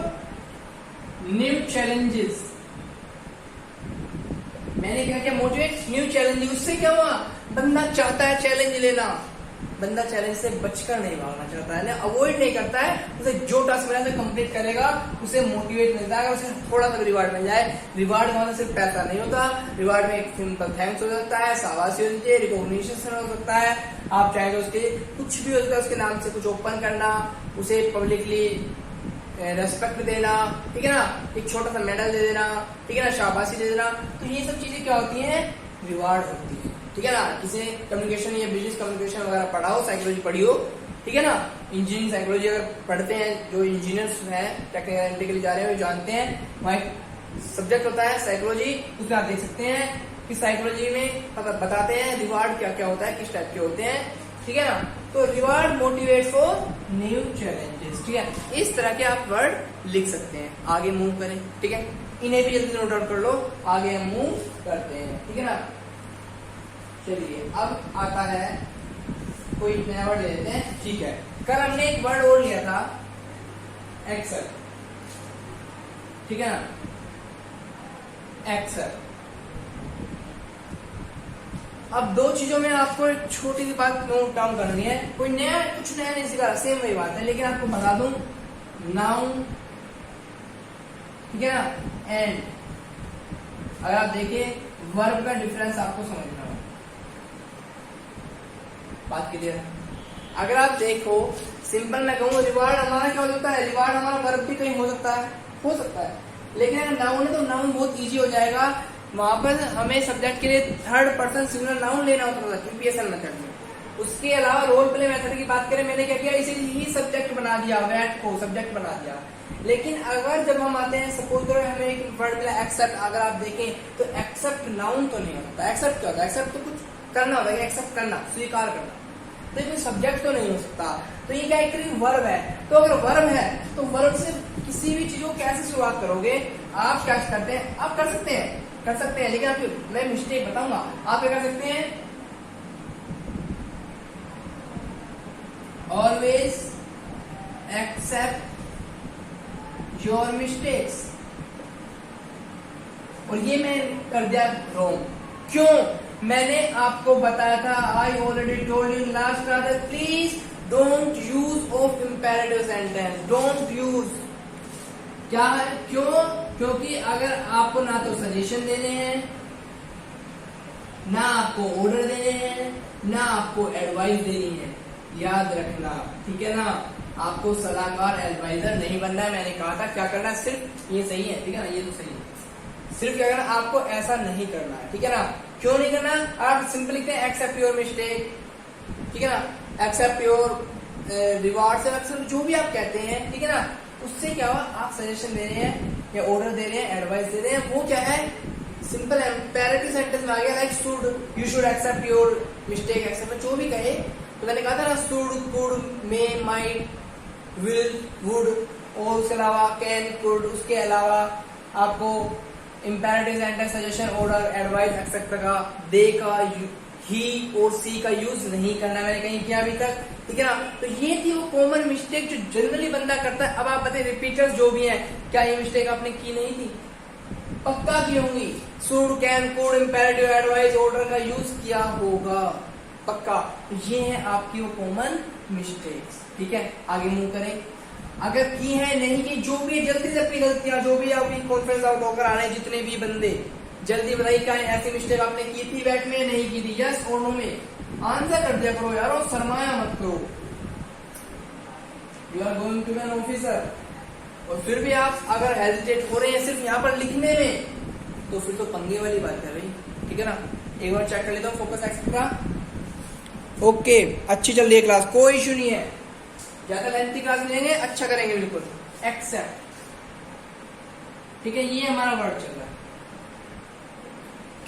new challenges. मैंने क्या किया, मोटिवेट न्यू चैलेंज, उससे क्या हुआ, बंदा चाहता है चैलेंज लेना, बंदा चैलेंज से बचकर नहीं भागना चाहता है ना, अवॉइड नहीं करता है, उसे जो टास्क मिला है कंप्लीट करेगा, उसे मोटिवेट मिलता है, उसे थोड़ा सा रिवार्ड मिल जाए। रिवार्ड का मतलब सिर्फ पैसा नहीं होता, रिवार्ड में एक सिंपल थैंक्स हो सकता है, शाबाशी हो सकती है, रिकॉग्निशन हो सकता है, आप चाहे तो उसके कुछ भी हो सकता है, उसके नाम से कुछ ओपन करना, उसे पब्लिकली रेस्पेक्ट देना, ठीक है ना, एक छोटा सा मेडल दे देना, ठीक है ना, शाबाशी दे देना। तो ये सब चीजें क्या होती हैं, रिवार्ड होती है, ठीक है ना। किसी कम्युनिकेशन या बिजनेस कम्युनिकेशन वगैरह पढ़ा हो, साइकोलॉजी पढ़ी हो, ठीक है ना, इंजीनियरिंग साइकोलॉजी अगर पढ़ते हैं, जो इंजीनियर्स हैं टेक्निकल एंट्री के लिए जा रहे हैं वो जानते हैं, वहाँ एक सब्जेक्ट होता है साइकोलॉजी, उसमें आप देख सकते हैं कि साइकोलॉजी में बताते हैं रिवार्ड क्या क्या होता है, किस टाइप के होते हैं, ठीक है ना। तो reward motivate for new challenges, ठीक है, इस तरह के आप वर्ड लिख सकते हैं। आगे मूव करें, ठीक है, इन्हें भी जल्दी नोट आउट कर लो, आगे हम मूव करते हैं, ठीक है ना। चलिए अब आता है कोई नया वर्ड ले लेते हैं, ठीक है। कल हमने एक वर्ड और लिया था, एक्सेल, ठीक है ना, एक्सेल। अब 2 चीजों में आपको एक छोटी सी बात नोट डाउन करनी है, कोई नया कुछ नया नहीं सीखा, सेम वही बात है, लेकिन आपको बता दूं, नाउन, ठीक है ना, एंड अगर आप देखिए वर्ब का डिफरेंस आपको समझना है, बात क्लियर है। अगर आप देखो सिंपल मैं कहूँ रिवार्ड हमारा क्या हो सकता है, रिवार्ड हमारा वर्ब भी कहीं हो सकता है, लेकिन अगर नाउन है तो नाउन बहुत इजी हो जाएगा। वहां पर हमें सब्जेक्ट के लिए थर्ड पर्सन सिंगुलर नाउन लेना होता था टीपीएसएल मेथड में। उसके अलावा रोल प्ले मेथड की बात करें, मैंने क्या किया, इसीलिए ही सब्जेक्ट बना दिया, वेट को सब्जेक्ट बना दिया। लेकिन अगर जब हम आते हैं, सपोज करो हमें एक वर्ड मिला एक्सेप्ट, अगर आप देखें तो एक्सेप्ट नाउन तो नहीं होता। एक्सेप्ट क्या होता है, एक्सेप्ट तो कुछ करना होता है, एक्सेप्ट करना, स्वीकार करना। तो ये सब्जेक्ट तो नहीं हो सकता। तो ये क्या है, वर्ब है। तो अगर वर्ब है तो वर्ब से किसी भी चीज को कैसे शुरुआत करोगे, आप क्या करते हैं, आप कर सकते हैं, लेकिन आपको मैं मिस्टेक बताऊंगा। आप क्या कर सकते हैं, ऑलवेज एक्सेप्ट योर मिस्टेक्स। और ये मैं कर दिया रॉन्ग। क्यों, मैंने आपको बताया था, I already told you last class, please don't use of imperative sentence, don't use. क्या है, क्यों, क्योंकि अगर आपको ना तो सजेशन देने हैं, ना आपको ऑर्डर देने हैं, ना आपको एडवाइस देनी है, याद रखना, ठीक है ना। आपको सलाहकार एडवाइजर नहीं बनना है। मैंने कहा था क्या करना है, सिर्फ ये सही है, ठीक है ना, ये तो सही है, सिर्फ क्या करना, आपको ऐसा नहीं करना है, ठीक है ना। क्यों नहीं करना, आप सिंपल लिखते हैं एक्सेप्ट योर मिस्टेक, ठीक है ना, एक्सेप्ट योर रिवार्ड से अक्सर जो भी आप कहते हैं, ठीक है ना, उससे क्या हुआ, आप सजेशन दे रहे हैं या ऑर्डर दे रहे हैं, एडवाइस दे रहे हैं, वो क्या है, सिंपल इम्पेरेटिव सेंटेंस में आ गया, like should, you should accept your mistake, accept जो भी कहे। तो मैंने कहा था ना, should, could, may, might, will, would, और उसके अलावा कैन, कुड, उसके अलावा आपको imperative sentence, suggestion, order, advice, accept का, दे का, ही और सी का यूज नहीं करना, मैंने कहीं किया अभी तक, ठीक है ना। तो ये थी वो कॉमन मिस्टेक जो जनरली बंदा करता है। अब आप बताइए, रिपीटर्स जो भी हैं, क्या ये मिस्टेक आपने की नहीं थी, पक्का की होंगी। Should, can, could, imperative, advice, order का यूज किया होगा, पक्का। ये है आपकी वो कॉमन मिस्टेक्स, ठीक है। आगे मूव करें, अगर की है नहीं की, जो भी जल्दी से अपनी गलतियां, जो भी अभी कॉन्फ्रेंस आउट होकर आ रहे हैं जितने भी बंदे, जल्दी बताइए क्या ऐसी मिस्टेक आपने की थी बैक में, नहीं की थी, यस और नो में आंसर कर दिया करो यार, और शर्माया मत करो। You are going to be an officer, और फिर भी आप अगर हेजिटेट हो रहे हैं सिर्फ यहाँ पर लिखने में, तो फिर तो पंगे वाली बात है भाई, ठीक है ना। एक बार चेक कर लेता हूँ फोकस एक्स्ट्रा, ओके, अच्छी चल रही है क्लास, कोई इश्यू नहीं है, ज्यादा लेंथी क्लास लेंगे, अच्छा करेंगे बिल्कुल। एक्सेप्ट, ठीक है, ये हमारा वर्ड चल रहा है।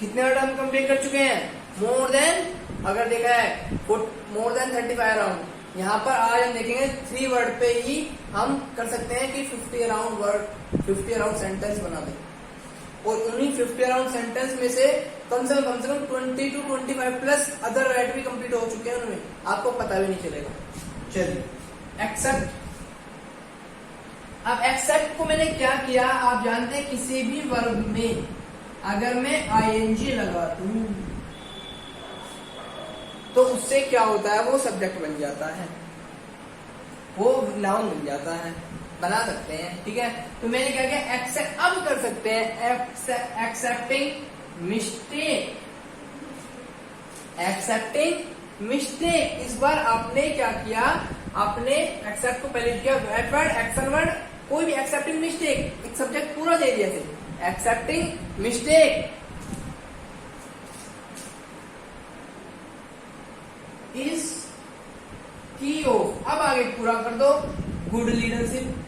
कितने वर्ड हम कंप्लीट कर चुके हैं, मोर देन, अगर देखा है मोर देन 35 राउंड। यहाँ पर आज हम देखेंगे 3 वर्ड पे ही हम कर सकते हैं कि 50 अराउंड वर्ड, 50 अराउंड सेंटेंस बना दें, और उन्हीं 50 अराउंड सेंटेंस में से कम से कम 20 to 25 प्लस अदर राइट भी कंप्लीट हो चुके हैं उनमें, आपको पता भी नहीं चलेगा। चलिए, एक्सेप्ट। अब एक्सेप्ट को मैंने क्या किया, आप जानते हैं, किसी भी वर्ब में अगर मैं ing लगा दूं तो उससे क्या होता है, वो सब्जेक्ट बन जाता है, वो नाउन बन जाता है, बना सकते हैं, ठीक है। तो मैंने क्या किया, एक्सेप्ट। अब कर सकते हैं एक्सेप्टिंग मिस्टेक, एक्सेप्टिंग मिस्टेक। इस बार आपने क्या किया, आपने एक्सेप्ट को पहले किया, वेट वर्ड, एक्शन वर्ड, कोई भी एक्सेप्टिंग मिस्टेक, एक सब्जेक्ट पूरा दे दिया थे, एक्सेप्टिंग मिस्टेक इज की ऑफ। अब आगे पूरा कर दो, गुड लीडरशिप,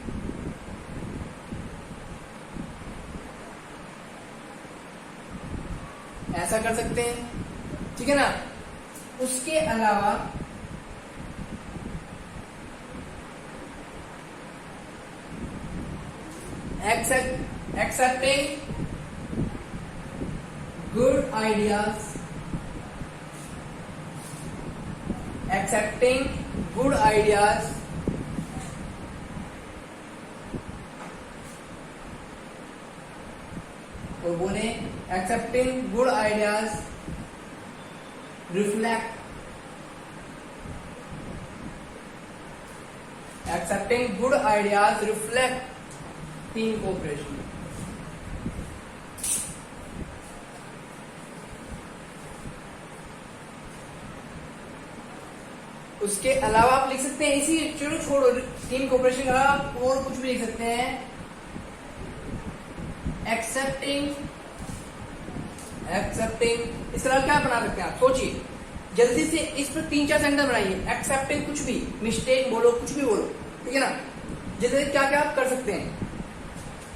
ऐसा कर सकते हैं, ठीक है ना। उसके अलावा accepting good ideas, accepting good ideas, और बोले accepting good ideas reflect, accepting good ideas reflect team cooperation. उसके अलावा आप लिख सकते हैं, इसी चलो छोड़ो, टीम कोऑपरेशन के अलावा और कुछ भी लिख सकते हैं, एक्सेप्टिंग, एक्सेप्टिंग। इस तरह क्या बना सकते हैं आप, सोचिए जल्दी से, इस पर 3-4 सेंटेंस बनाइए। एक्सेप्टिंग कुछ भी, मिस्टेक बोलो, कुछ भी बोलो, ठीक है ना। जैसे क्या क्या आप कर सकते हैं,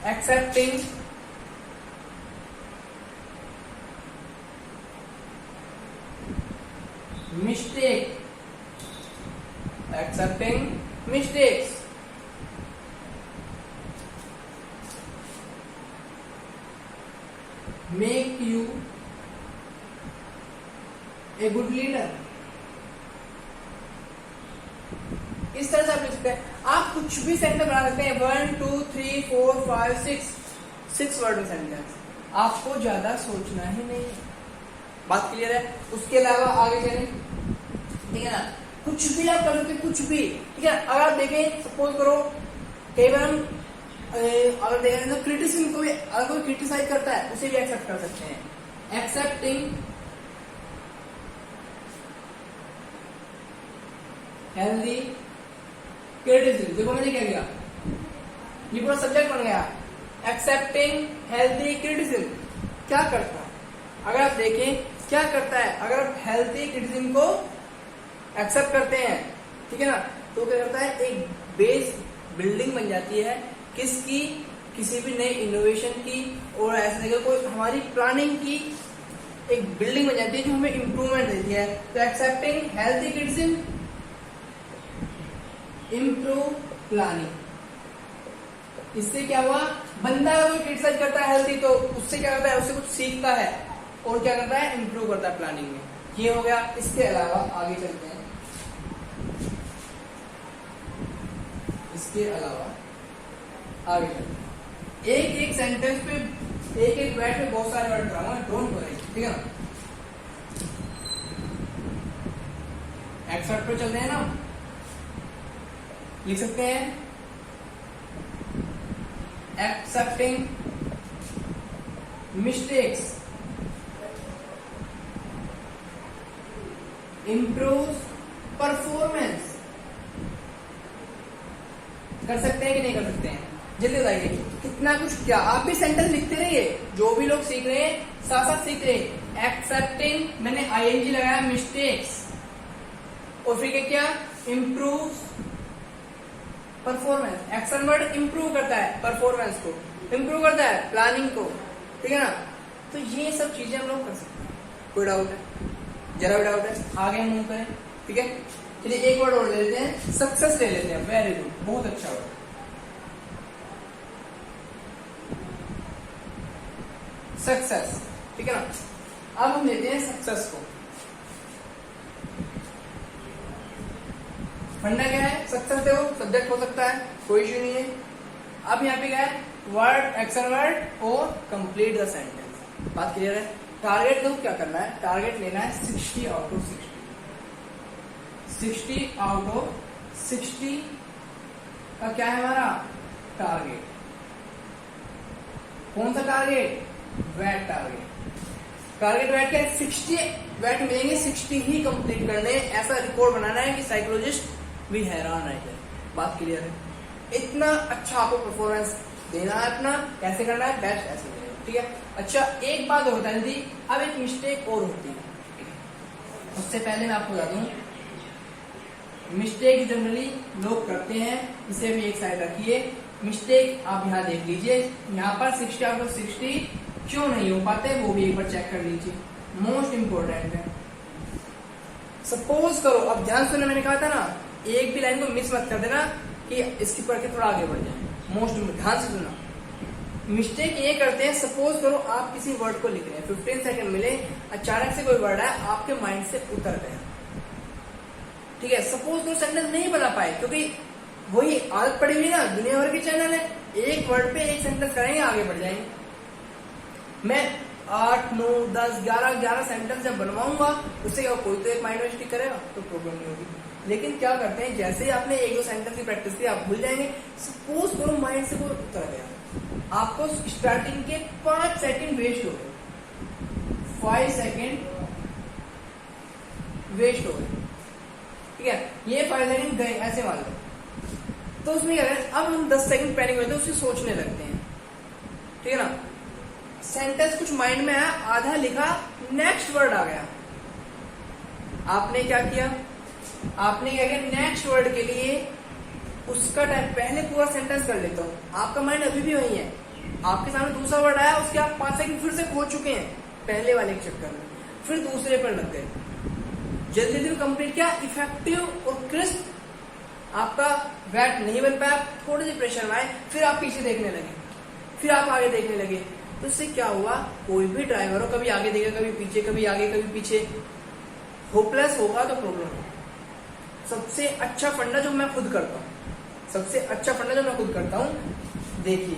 accepting mistake accepting mistakes, make U a good leader. इस तरह से आप लिख सकते हैं। आप कुछ भी सेंटेंस बना सकते हैं, 1 2 3 4 5 6 वर्ड में सेंटेंस, आपको ज्यादा सोचना ही नहीं। बात क्लियर है? उसके अलावा आगे चलें, ठीक है ना, कुछ भी आप कर सकते हैं, कुछ भी, ठीक है। अगर आप देखें, सपोज करो कई बार हम अगर देखें तो क्रिटिसिज्म को भी, अगर कोई क्रिटिसाइज करता है उसे भी एक्सेप्ट कर सकते हैं। Accepting healthy criticism. देखो मैंने क्या किया, ये पूरा सब्जेक्ट बन गया। एक्सेप्टिंग हेल्दी क्रिटिसिज्म क्या करता है? अगर आप देखें क्या करता है, अगर आप हेल्दी क्रिटिसिज्म को एक्सेप्ट करते हैं, ठीक है ना, तो क्या करता है, एक बेस बिल्डिंग बन जाती है किसकी, किसी भी नई इनोवेशन की, और ऐसे जगह कोई हमारी प्लानिंग की एक बिल्डिंग बन जाती है जो हमें इंप्रूवमेंट देती है। तो accepting healthy criticism improve planning. इससे क्या हुआ, बंदा अगर क्रिटिसाइज करता है हेल्दी तो उससे क्या करता है, उससे कुछ सीखता है और क्या करता है, इम्प्रूव करता है प्लानिंग में। ये हो गया। इसके अलावा आगे चलते हैं, इसके अलावा आगे चलते हैं। एक एक सेंटेंस पे, एक एक वर्ड पे बहुत सारे वर्ड कराऊंगा, डोंट वरी, ठीक है ना। एक्सेप्ट पे चलते हैं ना, लिख सकते हैं एक्सेप्टिंग मिस्टेक्स इम्प्रूव परफॉर्मेंस। कर सकते हैं कि नहीं कर सकते हैं? जल्दी बताइए, कितना कुछ क्या। आप भी सेंटेंस लिखते रहिए, जो भी लोग सीख रहे हैं साथ साथ सीख रहे हैं। एक्सेप्टिंग, मैंने आईएनजी लगाया, मिस्टेक्स, और फिर क्या, improve performance. Action word improve करता है परफॉर्मेंस को, इंप्रूव करता है प्लानिंग को, ठीक है ना। तो ये सब चीजें हम लोग कर सकते हैं। कोई डाउट है? जरा भी डाउट है? आगे हम मूव करें, ठीक है। चलिए एक वर्ड और ले लेते हैं, सक्सेस ले लेते हैं। वेरी गुड, बहुत अच्छा वर्ड। सक्सेस, ठीक है ना। अब हम लेते हैं सक्सेस को। फंडा क्या है, सक्सेस देखो सब्जेक्ट हो सकता है, कोई इश्यू नहीं है। अब यहाँ पे क्या है, वर्ड, एक्शन वर्ड और कंप्लीट द सेंटेंस। बात क्लियर है? टारगेट देखो क्या करना है, टारगेट लेना है 60 आउट ऑफ 60। 60 आउट ऑफ 60 का क्या है हमारा टारगेट। कौन सा target? Weight target. Target weight क्या है, 60 वेट मिलेंगे, 60 ही कंप्लीट करने। ऐसा रिकॉर्ड बनाना है कि साइकोलॉजिस्ट भी हैरान रह जाए। बात क्लियर है? इतना अच्छा आपको परफॉर्मेंस देना है अपना। कैसे करना है, बेस्ट ऐसे देना, ठीक है। अच्छा एक बात और बता दी, अब एक मिस्टेक और होती है। उससे पहले मैं आपको बता दूं, मिस्टेक जनरली लोग करते हैं, इसे भी एक साइड रखिए। मिस्टेक आप यहाँ देख लीजिए, यहाँ पर 60 आउट ऑफ 60 क्यों नहीं हो पाते वो भी एक बार चेक कर लीजिए, मोस्ट इंपोर्टेंट है। सपोज करो, अब ध्यान सुनना, मैंने कहा था ना एक भी लाइन को मिस मत कर देना कि इसकी पढ़ के थोड़ा आगे बढ़ जाए। मोस्ट ध्यान से सुनना। मिस्टेक ये करते हैं, सपोज करो आप किसी वर्ड को लिख रहे हैं, 15 सेकंड मिले, अचानक से कोई वर्ड है आपके माइंड से उतर गया, ठीक है। सपोज करो सेंटेंस नहीं बना पाए, क्योंकि वही आदत पड़ी हुई ना, दुनिया भर के चैनल है, एक वर्ड पे एक सेंटेंस करेंगे, आगे बढ़ जाएंगे। मैं 8, 9, 10, 11 सेंटेंस जब बनवाऊंगा, उससे क्या कोई तो एक माइंड में स्टिक करेगा तो प्रॉब्लम नहीं होगी। लेकिन क्या करते हैं, जैसे ही आपने 1-2 सेंटेंस की प्रैक्टिस की आप भूल जाएंगे। सपोज करो माइंड से कोई उतर गया, आपको स्टार्टिंग के 5 सेकंड वेस्ट हो गए, 5 सेकंड वेस्ट हो गए, ठीक है। ये 5 सेकंड गए ऐसे मान लो, तो उसमें क्या करें, अब हम 10 सेकंड पैनिक होते हैं, उससे सोचने लगते हैं, ठीक है ना। सेंटेंस कुछ माइंड में आया, आधा लिखा, नेक्स्ट वर्ड आ गया, आपने क्या किया, नेक्स्ट वर्ड के लिए उसका टाइम पहले पूरा सेंटेंस कर लेता हूं। आपका माइंड अभी भी वही है, आपके सामने दूसरा वर्ड आया, उसके आप 5 सेकंड फिर से खो चुके हैं पहले वाले के चक्कर में, फिर दूसरे पर लग गए। जल्दी जल्दी कंप्लीट किया, इफेक्टिव और क्रिस्प आपका वेट नहीं बन पाया, थोड़ी सी प्रेशर में आए, फिर आप पीछे देखने लगे, फिर आप आगे देखने लगे, तो इससे क्या हुआ, कोई भी ड्राइवर हो कभी आगे देखेगा कभी पीछे, कभी आगे कभी पीछे, होपलेस होगा तो प्रॉब्लम होगा। सबसे अच्छा फंडा जो मैं खुद करता हूँ, सबसे अच्छा फंडा जो मैं खुद करता हूँ, देखिए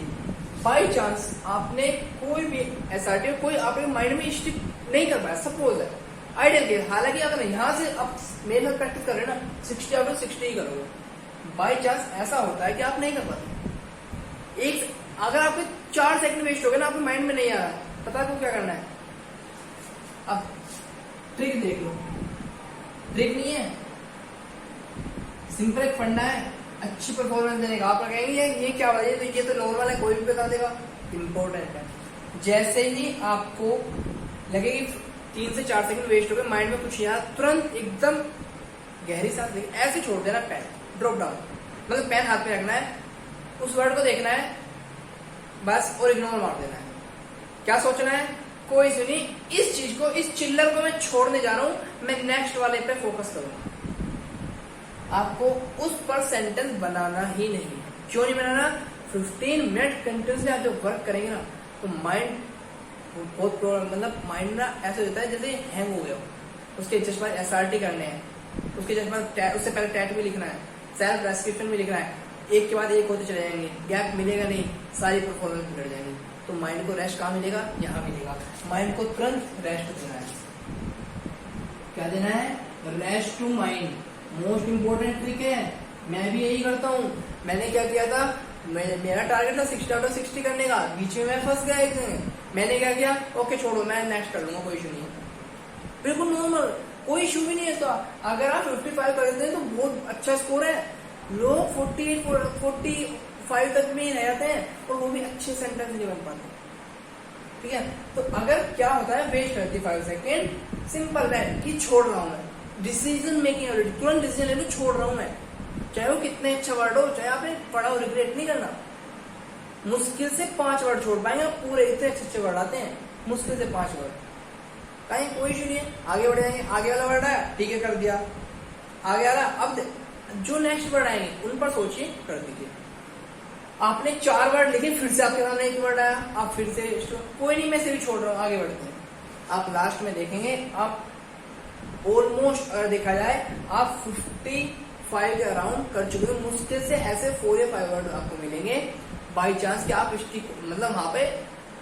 बाई चांस आपने कोई भी एसआरटी कोई आपके माइंड में स्टिक नहीं कर पाया, सपोज है आइडियल केस, हालांकि अगर यहाँ से आप मेरे साथ प्रैक्टिस कर रहे हैं ना 60 आउट ऑफ 60 ही करोगे, बाई चांस ऐसा होता है कि आप नहीं कर पाते, एक अगर आपके 4 सेकंड वेस्ट हो गए ना, आपके माइंड में नहीं आ रहा, पता आपको क्या करना है, अब ट्रिक देख लो, ट्रिक नहीं है, सिंपल एक फंडा है अच्छी परफॉर्मेंस देने का। आप कहेंगे ये क्या वजह, तो ये तो नॉर्मल है, कोई भी बता देगा, इंपॉर्टेंट है। जैसे ही आपको लगे कि 3 से 4 सेकंड वेस्ट हो गए, माइंड में कुछ याद, तुरंत एकदम गहरी सांस लेके ऐसे छोड़ देना, पेन ड्रॉप डाउन, मतलब पेन हाथ में रखना है, उस वर्ड को देखना है बस और इग्नोर मार देना है। क्या सोचना है, कोई सुनी इस चीज को, इस चिल्लर को मैं छोड़ने जा रहा हूं, मैं नेक्स्ट वाले पे फोकस करूंगा। आपको उस पर सेंटेंस बनाना ही नहीं है। क्यों नहीं बनाना, 15 मिनट कंटिन्यूसली आप जब वर्क करेंगे ना, तो माइंड बहुत प्रॉब्लम, मतलब माइंड ना ऐसा होता है जैसे हैंग हो गया हो। उसके जस्ट बाद एसआरटी करने हैं, उसके जस्ट बाद उससे पहले टैट भी लिखना है, सेल्फ रेस्क्रिप्शन भी लिखना है, एक के बाद एक होते चले जाएंगे, गैप मिलेगा नहीं, सारी परफॉर्मेंस बिगड़ जाएंगी। तो माइंड को रेस्ट कहाँ मिलेगा, यहाँ मिलेगा। माइंड को तुरंत रेस्ट देना है। क्या देना है, rest to mind, most important trick है। मैं भी यही करता हूँ। मैंने क्या किया था, मेरा टारगेट था 60 आउट ऑफ 60 करने का, बीच में मैं फंस गया एक दिन। मैंने क्या किया, ओके छोड़ो मैं नेक्स्ट कर लूंगा, कोई इशू नहीं है, बिल्कुल नॉर्मल, कोई इशू भी नहीं है। तो अगर आप 55 कर देते हैं तो बहुत अच्छा स्कोर है। लोग 48 45 तक में रह जाते हैं और वो भी अच्छे सेंटेंस नहीं बन पाते। ठीक है, तो अगर क्या होता है, वेस्ट 35 सेकेंड, सिंपल है कि छोड़ रहा हूं मैं, डिसीजन मेकिंग ऑलरेडी, तुरंत डिसीजन ले लो, छोड़ रहा हूं मैं, चाहे वो कितने अच्छा वर्ड हो, चाहे आपने पढ़ा हो, रिग्रेट नहीं करना। मुश्किल से 5 वर्ड छोड़ पाएंगे, पूरे इतने अच्छे वर्ड आते हैं, मुश्किल से 5 वर्ड, कहीं कोई इशू नहीं है, आगे बढ़ जाएंगे। आगे वाला वर्ड आया, ठीक है कर दिया, आगे वाला, अब जो नेक्स्ट वर्ड आएंगे उन पर सोचिए, कर दीजिए। आपने 4 वर्ड लिखे, फिर से आपके सामने एक वर्ड आया, आप फिर से कोई नहीं, मैं से भी छोड़ रहा हूँ, आगे बढ़ते हैं। आप लास्ट में देखेंगे, आप ऑलमोस्ट अगर देखा जाए आप 55 के अराउंड कर चुके हो। मुश्किल से ऐसे 4 या 5 वर्ड आपको मिलेंगे बाई चांस कि आप स्टिक, मतलब वहां पे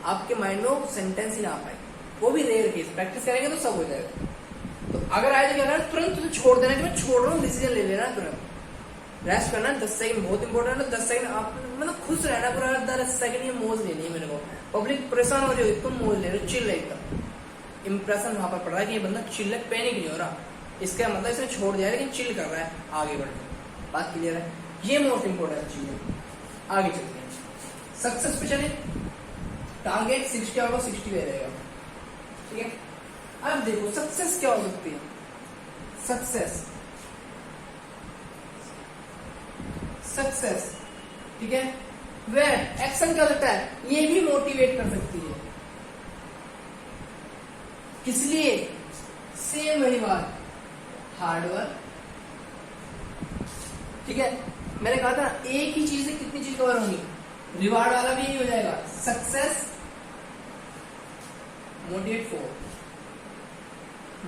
आपके माइंड में सेंटेंस ही ना आ पाए, वो भी रेयर केस, प्रैक्टिस करेंगे तो सब हो जाएगा। तो अगर आए तो क्या करना, तुरंत तुझे छोड़ देना कि मैं छोड़ रहा हूँ, डिसीजन ले लेना, तुरंत रेस्ट करना। 10 सेकंड बहुत इंपॉर्टेंट है, 10 सेकंड आप मतलब खुश रहना पूरा, 10 सेकंड ये मौज लेनी है मेरे को। पब्लिक परेशान हो रही हो, तुम मौज ले रहे हो, चिल एकदम। इंप्रेशन वहां पर पड़ रहा है कि ये बंदा चिल है, पैनिक नहीं हो रहा, इसका मतलब इसने छोड़ दिया लेकिन चिल कर रहा है, आगे बढ़ रहा। बात क्लियर है, ये मोस्ट इंपॉर्टेंट चीज है। आगे चलते हैं, सक्सेस पे चले। टारगेट 60 आउट ऑफ 60 ले रहेगा, ठीक है। अब देखो सक्सेस क्या हो सकती है, सक्सेस ठीक है। वेट एक्शन क्या होता है, ये भी मोटिवेट कर सकती है, किस लिए, सेम वही बात, हार्डवर्क। ठीक है, मैंने कहा था एक ही चीज से कितनी चीज कवर होंगी, रिवार्ड वाला भी यही हो जाएगा। Success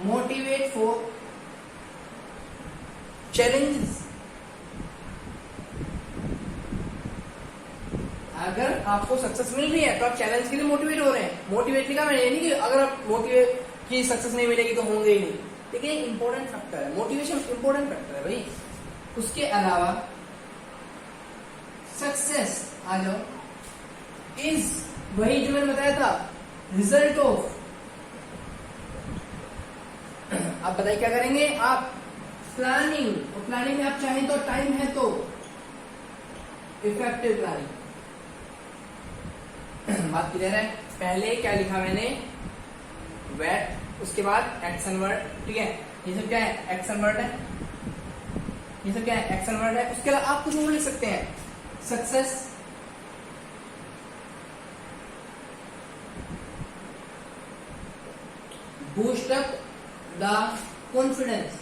motivate for challenges. अगर आपको सक्सेस मिल रही है तो आप चैलेंज के लिए मोटिवेट हो रहे हैं। मोटिवेट लिखा मैंने, ये नहीं कि अगर आप मोटिवेट की सक्सेस नहीं मिलेगी तो होंगे ही नहीं। देखिए इंपॉर्टेंट फैक्टर है, मोटिवेशन इंपॉर्टेंट फैक्टर है भाई। उसके अलावा सक्सेस आ जाओ, इज वही जो मैंने बताया था, रिजल्ट ऑफ। आप बताइए क्या करेंगे, आप प्लानिंग, और प्लानिंग में आप चाहें तो टाइम है तो इफेक्टिव प्लानिंग। बात क्लियर है। पहले क्या लिखा मैंने, वेट, उसके बाद एक्शन वर्ड, ठीक है। ये सब क्या है, एक्शन वर्ड है, ये सब क्या है, एक्शन वर्ड है। उसके अलावा आप कुछ और लिख सकते हैं, success, boost up the confidence.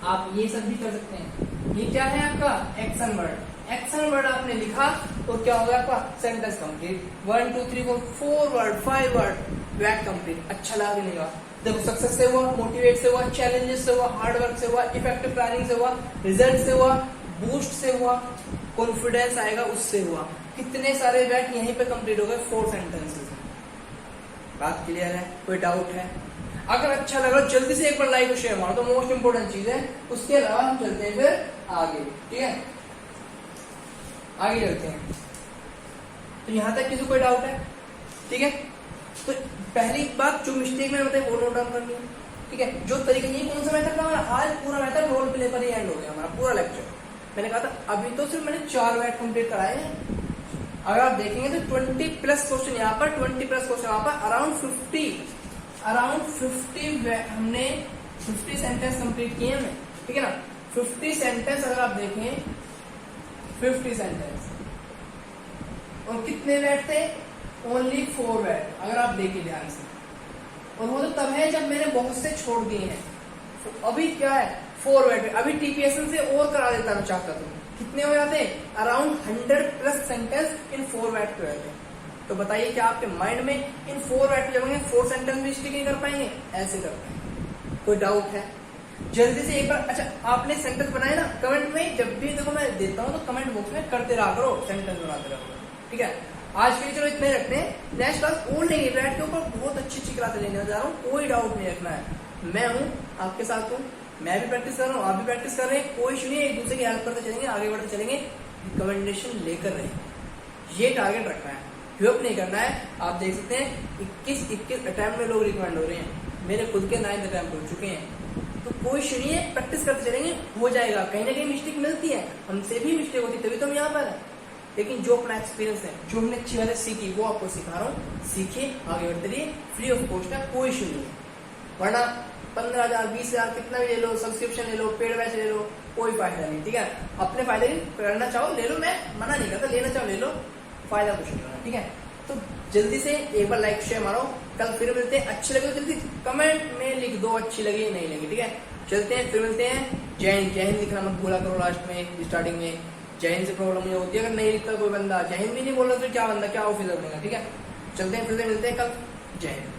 आप ये सब भी कर सकते हैं। ये क्या है आपका एक्शन वर्ड, एक्शन वर्ड आपने लिखा तो क्या होगा आपका सेंटेंस कंप्लीट। 1 2 3 4 4 वर्ड 5 वर्ड वेट कंप्लीट। अच्छा लगा कि नहीं हुआ? देखो सक्सेस से हुआ, मोटिवेट से हुआ, चैलेंजेस से हुआ, हार्ड वर्क से हुआ, इफेक्टिव प्लानिंग से हुआ, रिजल्ट से हुआ, बूस्ट से हुआ, कॉन्फिडेंस आएगा उससे हुआ। कितने सारे वेट यहीं पे कंप्लीट हो गए 4 सेंटेंसेस। बात क्लियर है? कोई डाउट है? अगर अच्छा लगा जल्दी से एक बार लाइक और शेयर मारो, तो मोस्ट इंपोर्टेंट चीज है। उसके अलावा हम चलते हैं फिर आगे, ठीक है? आगे चलते हैं। तो यहां तक किसी कोई डाउट है? ठीक है, तो पहली बात जो मिस्टेक मैंने बताई वो नोट डाउन करनी है, ठीक है? जो तरीके, ये कौन सा मेथड था हमारा? आज पूरा मेथड रोल प्ले पर ही एंड हो गया हमारा पूरा लेक्चर। मैंने कहा था अभी तो सिर्फ मैंने 4 वेट कंप्लीट कराए हैं। अगर आप देखेंगे तो 20 प्लस क्वेश्चन यहाँ पर, 20 प्लस क्वेश्चन यहाँ पर, अराउंड 50 हमने 50 सेंटेंस कंप्लीट किए हैं, ठीक है ना? 50 सेंटेंस अगर आप देखें, 50 सेंटेंस, और कितने वेट थे? ओनली 4 वेट, अगर आप देखिए ध्यान से। और वो तो तब है जब मैंने बहुत से छोड़ दिए हैं। तो अभी क्या है? 4 वेट। अभी टीपीएसएल से और करा देता मैं चाहता तो कितने हो जाते? अराउंड 100 प्लस सेंटेंस इन 4 वेट पे रहते। तो बताइए क्या आपके माइंड में इन 4 वेट जब 4 सेंटेंस भी स्टिक नहीं कर पाएंगे? ऐसे करते हैं। कोई डाउट है? जल्दी से एक बार, अच्छा आपने सेंटेंस बनाए ना, कमेंट में जब भी देखो मैं देता हूँ तो कमेंट बॉक्स में करते रहा करो, सेंटेंस बनाते रहो, ठीक है? आज के लिए चलो इतने ही रखते हैं। नेक्स्ट क्लास और लेंगे वेट के ऊपर, बहुत अच्छी क्लासें लेने जा रहा हूँ, कोई डाउट नहीं रखना है। मैं हूँ, आपके साथ हूँ, मैं भी प्रैक्टिस कर रहा हूँ, आप भी प्रैक्टिस कर रहे हैं, कोई इशू नहीं है। एक दूसरे की हेल्प करते चलेंगे, आगे बढ़ते चलेंगे, रिकमेंडेशन लेकर रहेंगे। ये टारगेट रखना है, गिव नहीं करना है। आप देख सकते हैं 21 अटैम्प्ट में लोग रिकमेंड हो रहे हैं, मेरे खुद के 9th अटैम्प्ट हो चुके हैं। तो कोई इशू नहीं है, प्रैक्टिस करते चलेंगे, हो जाएगा। कहीं ना कहीं मिस्टेक मिलती है, हमसे भी मिस्टेक होती, तभी तो हम यहाँ पर है। लेकिन जो अपना एक्सपीरियंस है, जो हमने अच्छी बातें सीखी, वो आपको सिखा रहा हूँ, सीखिए, आगे बढ़ते रहिए, फ्री ऑफ कॉस्ट है, कोई इशू नहीं है। वरना 15,000 20,000 कितना भी ले लो, सब्सक्रिप्शन ले लो, पेड बैच ले लो, कोई फायदा नहीं, ठीक है? अपने फायदे करना चाहो ले लो, मैं मना नहीं करता, लेना चाहो ले लो, फायदा कुछ नहीं होना, ठीक है? तो जल्दी से एक बार लाइक शेयर मारो। कल फिर मिलते हैं। अच्छी लगे तो जल्दी कमेंट में लिख दो, अच्छी लगी नहीं लगी, ठीक है? चलते हैं, फिर मिलते हैं। जय हिंद। जय हिंद लिखना मत भूला करो लास्ट में, स्टार्टिंग में। जय हिंद से प्रॉब्लम ये होती है, अगर नहीं लिखता कोई बंदा, जय हिंद भी नहीं बोल रहा तो क्या बंदा क्या ऑफिसर बनेगा, ठीक है? चलते हैं, फिर से मिलते हैं कल। जय हिंद।